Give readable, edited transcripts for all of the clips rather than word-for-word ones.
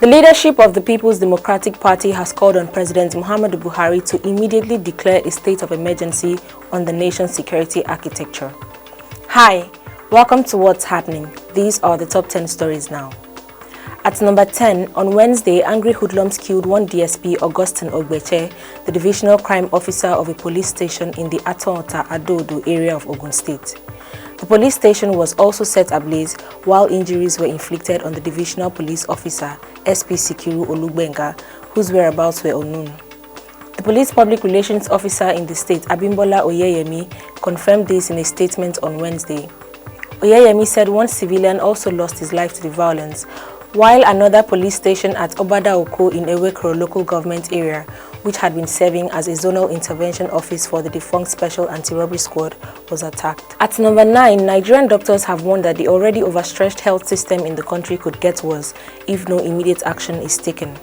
The leadership of the People's Democratic Party has called on President Muhammadu Buhari to immediately declare a state of emergency on the nation's security architecture. Hi, welcome to What's Happening. These are the top 10 stories now. At number 10, on Wednesday, angry hoodlums killed one DSP, Augustine Ogbeche, the divisional crime officer of a police station in the Atonota Adodo area of Ogun State. The police station was also set ablaze while injuries were inflicted on the divisional police officer, SP Sikiru Olugbenga, whose whereabouts were unknown. The police public relations officer in the state, Abimbola Oyeyemi, confirmed this in a statement on Wednesday. Oyeyemi said one civilian also lost his life to the violence, while another police station at Obada Oko in Ewekro local government area, which had been serving as a zonal intervention office for the defunct Special Anti-Robbery Squad, was attacked. At number 9, Nigerian doctors have warned that the already overstretched health system in the country could get worse if no immediate action is taken.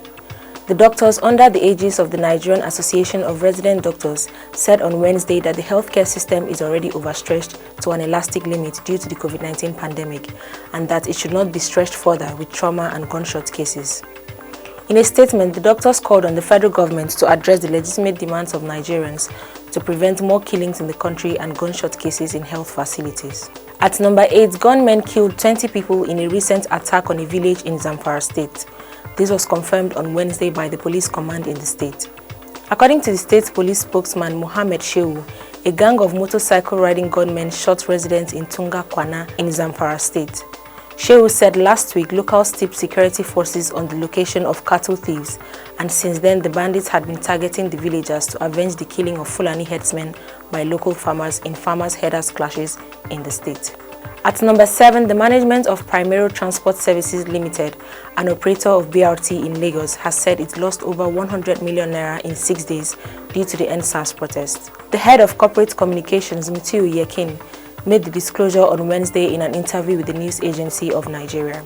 The doctors, under the aegis of the Nigerian Association of Resident Doctors, said on Wednesday that the healthcare system is already overstretched to an elastic limit due to the COVID-19 pandemic, and that it should not be stretched further with trauma and gunshot cases. In a statement, the doctors called on the federal government to address the legitimate demands of Nigerians to prevent more killings in the country and gunshot cases in health facilities. At number 8, gunmen killed 20 people in a recent attack on a village in Zamfara state. This was confirmed on Wednesday by the police command in the state. According to the state's police spokesman Mohammed Shehu, a gang of motorcycle-riding gunmen shot residents in Tunga Kwana in Zamfara state. Shehu said last week locals tipped security forces on the location of cattle thieves, and since then the bandits had been targeting the villagers to avenge the killing of Fulani herdsmen by local farmers in farmers-herders clashes in the state. At number 7, the management of Primero Transport Services Limited, an operator of BRT in Lagos, has said it lost over 100 million naira in 6 days due to the NSAS protest. The head of corporate communications, Mutiu Yekin, made the disclosure on Wednesday in an interview with the news agency of Nigeria.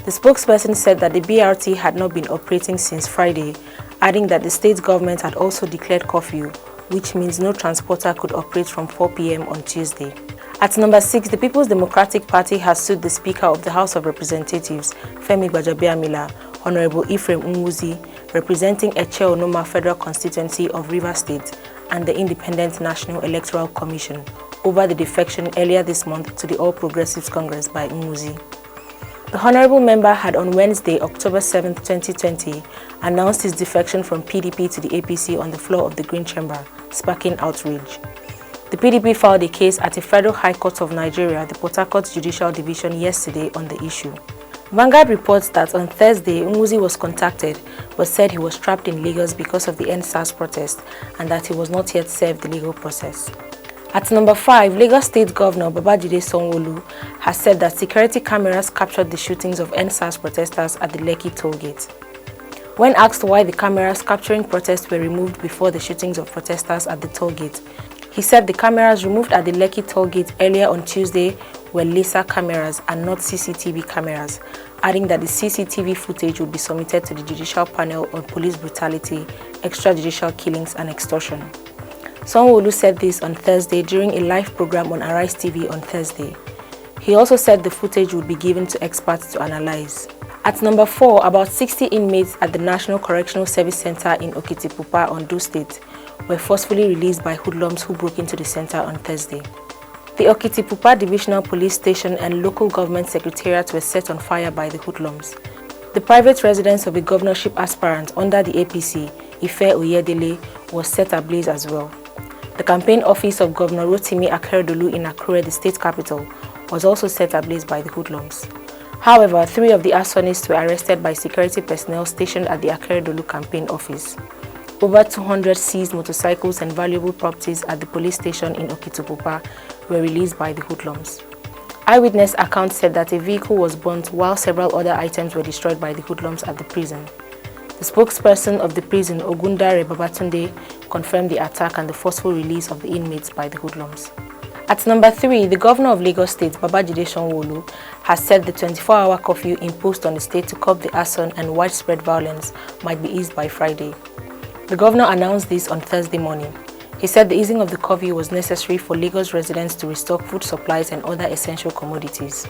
The spokesperson said that the BRT had not been operating since Friday, adding that the state government had also declared curfew, which means no transporter could operate from 4 p.m. on Tuesday. At number 6, the People's Democratic Party has sued the Speaker of the House of Representatives, Femi Gbajabiamila, Honorable Ephraim Nwuzi, representing Eche Onoma Federal Constituency of Rivers State, and the Independent National Electoral Commission over the defection earlier this month to the All Progressives Congress by Nwuzi. The honorable member had on Wednesday, October 7, 2020, announced his defection from PDP to the APC on the floor of the Green Chamber, sparking outrage. The PDP filed a case at the Federal High Court of Nigeria, the Port Harcourt Judicial Division, yesterday on the issue. Vanguard reports that on Thursday, Nwuzi was contacted but said he was trapped in Lagos because of the NSAS protest and that he was not yet served the legal process. At number 5, Lagos State Governor Babajide Sanwo-Olu has said that security cameras captured the shootings of NSAS protesters at the Lekki Toll Gate. When asked why the cameras capturing protests were removed before the shootings of protesters at the toll gate, he said the cameras removed at the Lekki Toll Gate earlier on Tuesday were laser cameras and not CCTV cameras, adding that the CCTV footage would be submitted to the Judicial Panel on Police Brutality, Extrajudicial Killings and Extortion. Sanwo-Olu said this on Thursday during a live program on Arise TV on Thursday. He also said the footage would be given to experts to analyze. At number 4, about 60 inmates at the National Correctional Service Center in Okitipupa, Ondo State, were forcefully released by hoodlums who broke into the center on Thursday. The Okitipupa Divisional Police Station and local government secretariat were set on fire by the hoodlums. The private residence of a governorship aspirant under the APC, Ife Oyedele, was set ablaze as well. The campaign office of Governor Rotimi Akeredolu in Akure, the state capital, was also set ablaze by the hoodlums. However, 3 of the arsonists were arrested by security personnel stationed at the Akeredolu campaign office. Over 200 seized motorcycles and valuable properties at the police station in Okitipupa were released by the hoodlums. Eyewitness accounts said that a vehicle was burnt while several other items were destroyed by the hoodlums at the prison. The spokesperson of the prison, Ogundare Babatunde, confirmed the attack and the forceful release of the inmates by the hoodlums. At number 3, the governor of Lagos State, Babajide Sanwo-Olu, has said the 24-hour curfew imposed on the state to curb the arson and widespread violence might be eased by Friday. The governor announced this on Thursday morning. He said the easing of the curfew was necessary for Lagos residents to restock food supplies and other essential commodities.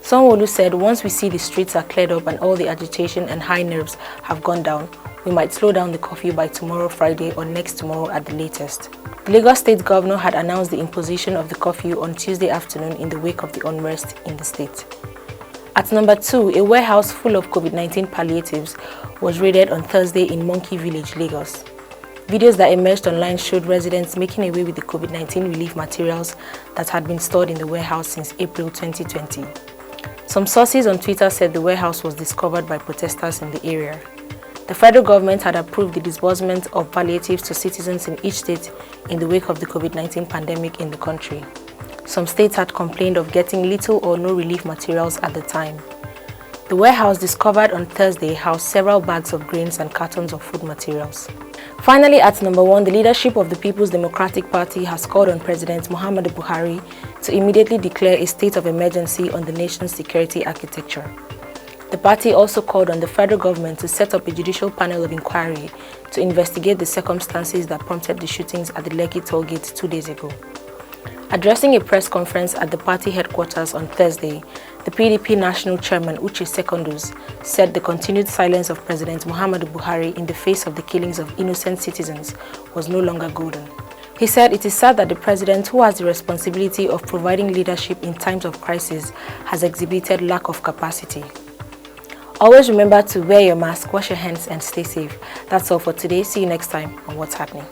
Sanwo-Olu said once we see the streets are cleared up and all the agitation and high nerves have gone down, we might slow down the curfew by tomorrow Friday or next tomorrow at the latest. The Lagos State Governor had announced the imposition of the curfew on Tuesday afternoon in the wake of the unrest in the state. At number 2, a warehouse full of COVID-19 palliatives was raided on Thursday in Monkey Village, Lagos. Videos that emerged online showed residents making away with the COVID-19 relief materials that had been stored in the warehouse since April 2020. Some sources on Twitter said the warehouse was discovered by protesters in the area. The federal government had approved the disbursement of palliatives to citizens in each state in the wake of the COVID-19 pandemic in the country. Some states had complained of getting little or no relief materials at the time. The warehouse discovered on Thursday housed several bags of grains and cartons of food materials. Finally, at number 1, the leadership of the People's Democratic Party has called on President Muhammadu Buhari to immediately declare a state of emergency on the nation's security architecture. The party also called on the federal government to set up a judicial panel of inquiry to investigate the circumstances that prompted the shootings at the Lekki Toll Gate 2 days ago. Addressing a press conference at the party headquarters on Thursday, the PDP National Chairman Uche Secondus said the continued silence of President Muhammadu Buhari in the face of the killings of innocent citizens was no longer golden. He said it is sad that the president, who has the responsibility of providing leadership in times of crisis, has exhibited lack of capacity. Always remember to wear your mask, wash your hands and stay safe. That's all for today. See you next time on What's Happening.